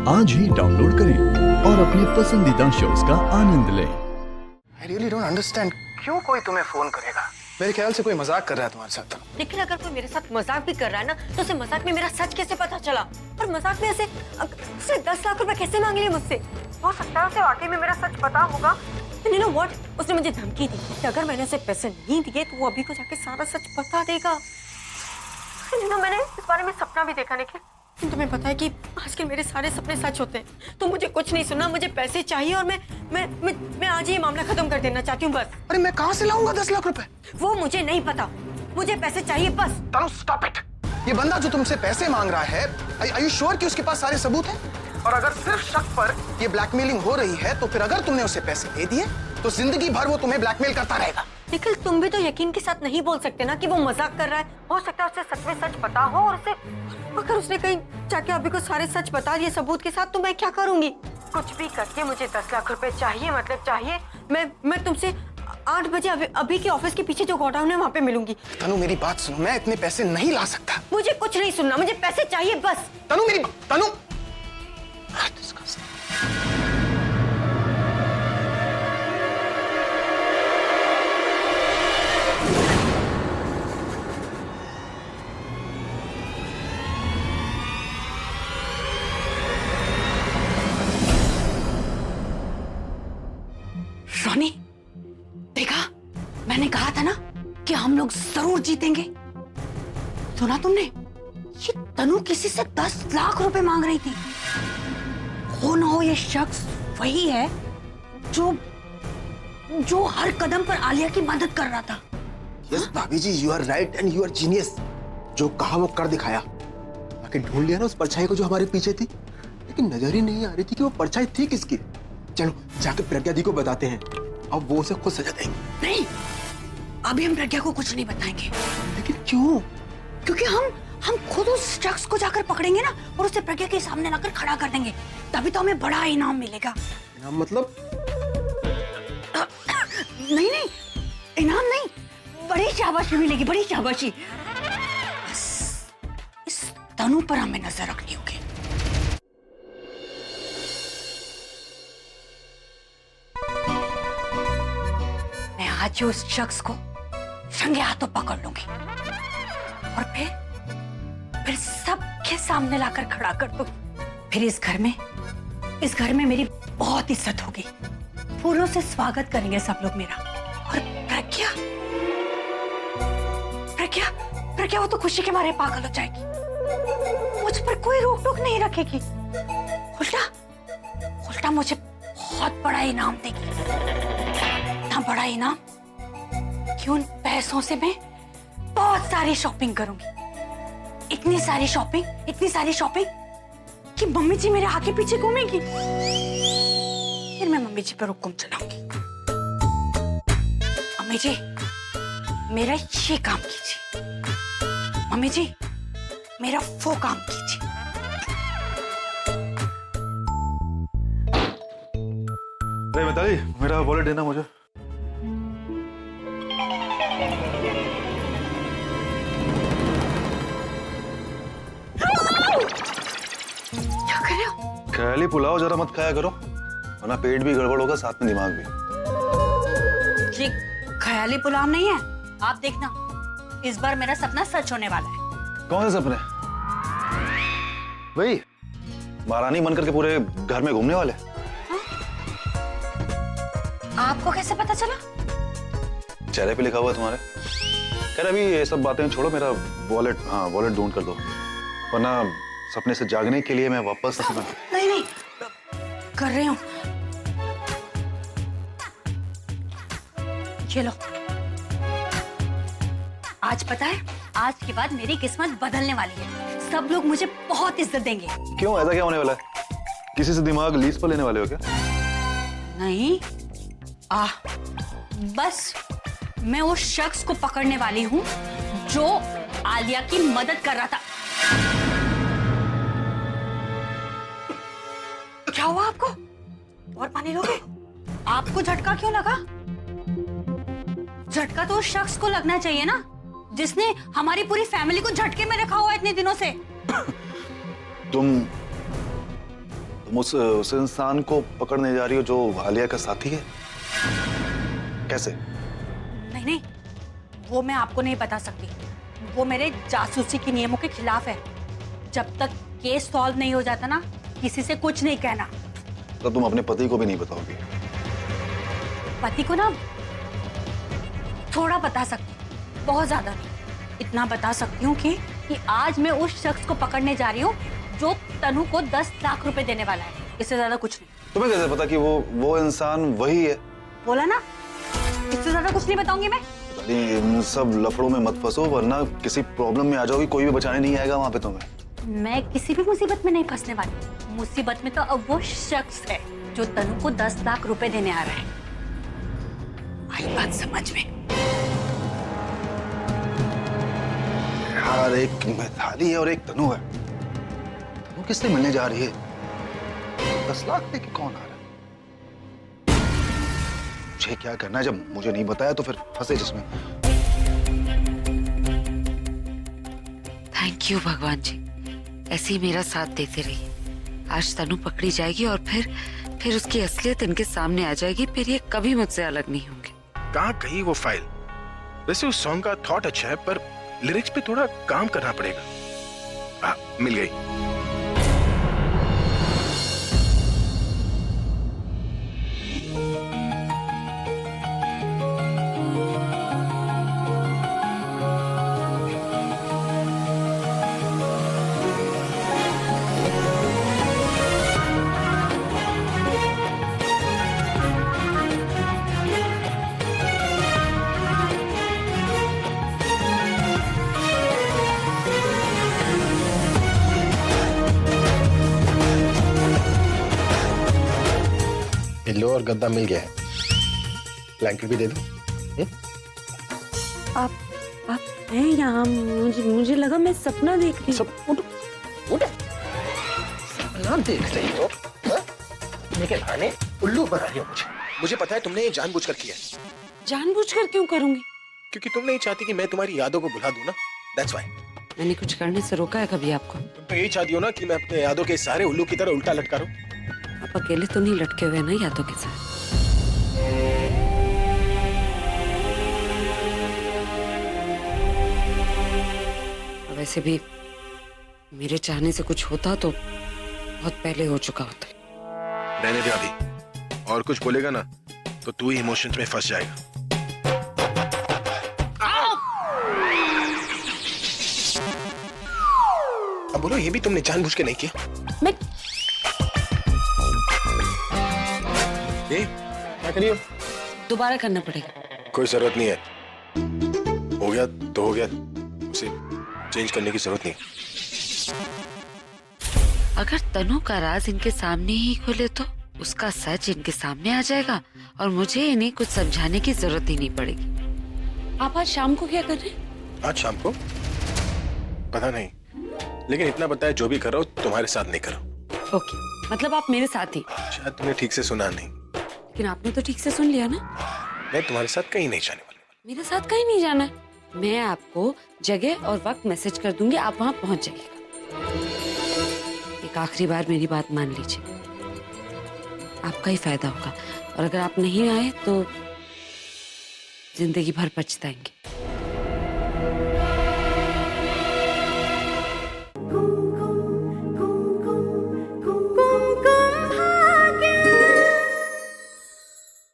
आज ही डाउनलोड करें और अपने पसंदीदा शोज का आनंद लें। I really don't understand क्यों कोई तुम्हें फोन करेगा। मेरे ख्याल से कोई मजाक कर रहा है तुम्हारे साथ। लेकिन अगर कोई मेरे साथ मजाक भी कर रहा है ना, तो उसे मजाक में मेरा सच कैसे पता चला? और मजाक में उसे 10 लाख रुपए कैसे मांग लिए मुझसे? हो सकता है उसे वाकई में मेरा सच पता होगा। You know what? उसने मुझे धमकी दी कि अगर मैंने उसे पैसे नहीं दिए तो वो अभी को जाके सारा सच बता देगा। मैंने इस बारे में सपना भी देखा निखिल। तुम्हें पता है कि आजकल मेरे सारे सपने सच होते हैं। तो मुझे कुछ नहीं सुनना, मुझे पैसे चाहिए और मैं आज ही ये मामला खत्म कर देना चाहती हूँ बस। अरे मैं कहाँ से लाऊंगा 10 लाख रुपए? वो मुझे नहीं पता, मुझे पैसे चाहिए बस। तनु स्टॉप इट। ये बंदा जो तुमसे पैसे मांग रहा है, आर यू श्योर कि उसके पास सारे सबूत हैं? और अगर सिर्फ शक पर ये ब्लैकमेलिंग हो रही है तो फिर अगर तुमने उसे पैसे दे दिए तो जिंदगी भर वो तुम्हें ब्लैकमेल करता रहेगा। निखिल तुम भी तो यकीन के साथ नहीं बोल सकते ना कि वो मजाक कर रहा है। हो सकता है उसे सच में सच पता हो और उसे अगर उसने कहीं जाके अभी को सारे सच बता दिए सबूत के साथ तो मैं क्या करूंगी? कुछ भी करके मुझे 10 लाख रुपए चाहिए, मतलब चाहिए। मैं तुमसे 8 बजे अभी के ऑफिस के पीछे जो गोडाउन है वहाँ पे मिलूंगी। तनु मेरी बात सुनो, मैं इतने पैसे नहीं ला सकता। मुझे कुछ नहीं सुनना, मुझे पैसे चाहिए बस। तनु मेरी तनु रोनी, देखा मैंने कहा था ना कि हम लोग जरूर जीतेंगे। सुना तुमने? ये तनु किसी से 10 लाख रुपए मांग रही थी। हो ना हो ये शख्स वही है जो हर कदम पर आलिया की मदद कर रहा था। यस भाभी ji, you are right and you are genius. जो कहा वो कर दिखाया। आके ढूंढ लिया ना उस परछाई को जो हमारे पीछे थी, लेकिन नजर ही नहीं आ रही थी कि वो परछाई थी किसकी। चलो जाके प्रज्ञा दी को बताते हैं, अब वो उसे खुद सजा देंगे। नहीं, अभी हम प्रज्ञा को कुछ नहीं बताएंगे। लेकिन क्यों? क्योंकि हम खुद उस शख्स को जाकर पकड़ेंगे ना और उसे प्रज्ञा के सामने लाकर खड़ा कर देंगे, तभी तो हमें बड़ा इनाम मिलेगा। इनाम मतलब? नहीं, इनाम नहीं, बड़ी शाबाशी मिलेगी, बड़ी शाबाशी। बस इस तनु पर हमें नजर रखनी होगी। मैं आज ही उस शख्स को संगे हाथों पकड़ लूंगी और फिर सबके सामने लाकर खड़ा कर दूं। फिर इस घर में मेरी बहुत इज्जत होगी। फूलों से स्वागत करेंगे सब लोग मेरा। और प्रज्ञा वो तो खुशी के मारे पागल हो जाएगी। मुझ पर कोई रोक टोक नहीं रखेगी। उल्टा मुझे बहुत बड़ा इनाम देगी। इतना बड़ा इनाम कि उन पैसों से मैं बहुत सारी शॉपिंग करूंगी। इतनी सारी शॉपिंग कि मम्मी जी मेरे आगे पीछे घूमेगी। फिर मैं मम्मी जी पर हुक्म चलाऊंगी, मम्मी जी मेरा ये काम कीजिए, मम्मी जी मेरा वो काम कीजिए। अरे मिताली, मेरा वॉलेट देना मुझे। क्या कर रहे हो? ख्याली पुलाव जरा मत खाया करो, वरना पेट भी गड़बड़ होगा, साथ में दिमाग भी। ये ख्याली पुलाव नहीं है। आप देखना, इस बार मेरा सपना सच होने वाला है। कौन से सपने? वही महारानी बनकर के पूरे घर में घूमने वाले। आपको कैसे पता चला? चेहरे पे लिखा हुआ है तुम्हारे। खैर अभी ये सब बातें छोड़ो, मेरा वॉलेट ढूंढ कर दो, वरना सपने से जागने के लिए मैं वापस नहीं कर रही हूँ। ये लो। आज पता है, आज के बाद मेरी किस्मत बदलने वाली है। सब लोग मुझे बहुत इज्जत देंगे। क्यों, ऐसा क्या होने वाला है? किसी से दिमाग लीज पर लेने वाले हो क्या? नहीं, बस मैं उस शख्स को पकड़ने वाली हूँ जो आलिया की मदद कर रहा था। क्या हुआ आपको? और पानी लोगे? आपको झटका क्यों लगा? झटका तो उस शख्स को लगना चाहिए ना, जिसने हमारी पूरी फैमिली को झटके में रखा हुआ है इतने दिनों से। तुम उस इंसान को पकड़ने जा रही हो जो आलिया का साथी है? कैसे? नहीं नहीं, वो मैं आपको नहीं बता सकती। वो मेरे जासूसी के नियमों के खिलाफ है। जब तक केस सॉल्व नहीं हो जाता ना, किसी से कुछ नहीं कहना। तो तुम अपने पति को भी नहीं बताओगी? पति को ना थोड़ा बता सकती, बहुत ज्यादा नहीं। इतना बता सकती हूँ कि आज मैं उस शख्स को पकड़ने जा रही हूँ जो तनु को 10 लाख रुपए देने वाला है। इससे ज्यादा कुछ नहीं। तुम्हें कैसे पता कि वो इंसान वही है? बोला ना, इससे ज्यादा कुछ नहीं बताऊंगी मैं। अरे इन सब लफड़ों में मत फंसो, वरना किसी प्रॉब्लम में आ जाओगी, कोई भी बचाने नहीं आएगा वहां पे तुम्हें। मैं किसी भी मुसीबत में नहीं फंसने वाली। मुसीबत में तो अब वो शख्स है जो तनु को 10 लाख रुपए देने आ रहा है। आई बात समझ में? यार, एक मिताली है और एक तनु है। तनु किससे मिलने जा रही है? 10 लाख लेके कौन आ रहा है? मुझे क्या करना है? जब मुझे नहीं बताया तो फिर फंसे जिसमें। थैंक यू भगवान जी, ऐसे ही मेरा साथ देते रहिए। आज तनु पकड़ी जाएगी और फिर उसकी असलियत इनके सामने आ जाएगी। फिर ये कभी मुझसे अलग नहीं होंगे। कहाँ गई वो फाइल? वैसे उस सॉन्ग का थॉट अच्छा है, पर लिरिक्स पे थोड़ा काम करना पड़ेगा। मिल गई। पिल्लो और गद्दा मिल गया है। ब्लैंकेट भी दे दो। आप हैं यहाँ? मुझे लगा मैं सपना देख रही हूँ। सब उठ ना देख रही हो? लेकिन आने उल्लू बना रही हो मुझे पता है तुमने ये जानबूझकर किया है। जानबूझकर क्यों करूंगी? क्योंकि तुम नहीं चाहती कि मैं तुम्हारी यादों को भुला दूं ना। That's why। मैंने कुछ करने से रोका है कभी आपको? तुम तो यही चाहती हो ना कि मैं अपने यादों के सारे उल्लू की तरह उल्टा लटका रहूं। आप अकेले तो नहीं लटके हुए ना यादों के साथ? वैसे भी मेरे चाहने से कुछ होता तो बहुत पहले हो चुका होता। रहने दे अभी, और कुछ बोलेगा ना तो तू ही इमोशंस में फंस जाएगा। अब बोलो, ये भी तुमने जानबूझ के नहीं किया? मैं ये क्या करियो? दोबारा करना पड़ेगा। कोई जरूरत नहीं है। हो गया तो हो गया, उसे चेंज करने की जरूरत नहीं। अगर तनु का राज इनके सामने ही खोले तो उसका सच इनके सामने आ जाएगा और मुझे इन्हें कुछ समझाने की जरूरत ही नहीं पड़ेगी। आप आज शाम को क्या कर रहे हैं? आज शाम को पता नहीं, लेकिन इतना पता है जो भी करो तुम्हारे साथ नहीं करो। ओके, मतलब आप मेरे साथ ही? शायद तुमने ठीक से सुना नहीं। लेकिन आपने तो ठीक से सुन लिया ना। मैं तुम्हारे साथ कहीं नहीं जाने वाली। मेरे साथ कहीं नहीं जाना है। मैं आपको जगह और वक्त मैसेज कर दूंगी, आप वहां पहुंच जाइएगा। एक आखिरी बार मेरी बात मान लीजिए, आपका ही फायदा होगा। और अगर आप नहीं आए तो जिंदगी भर पछताएंगे।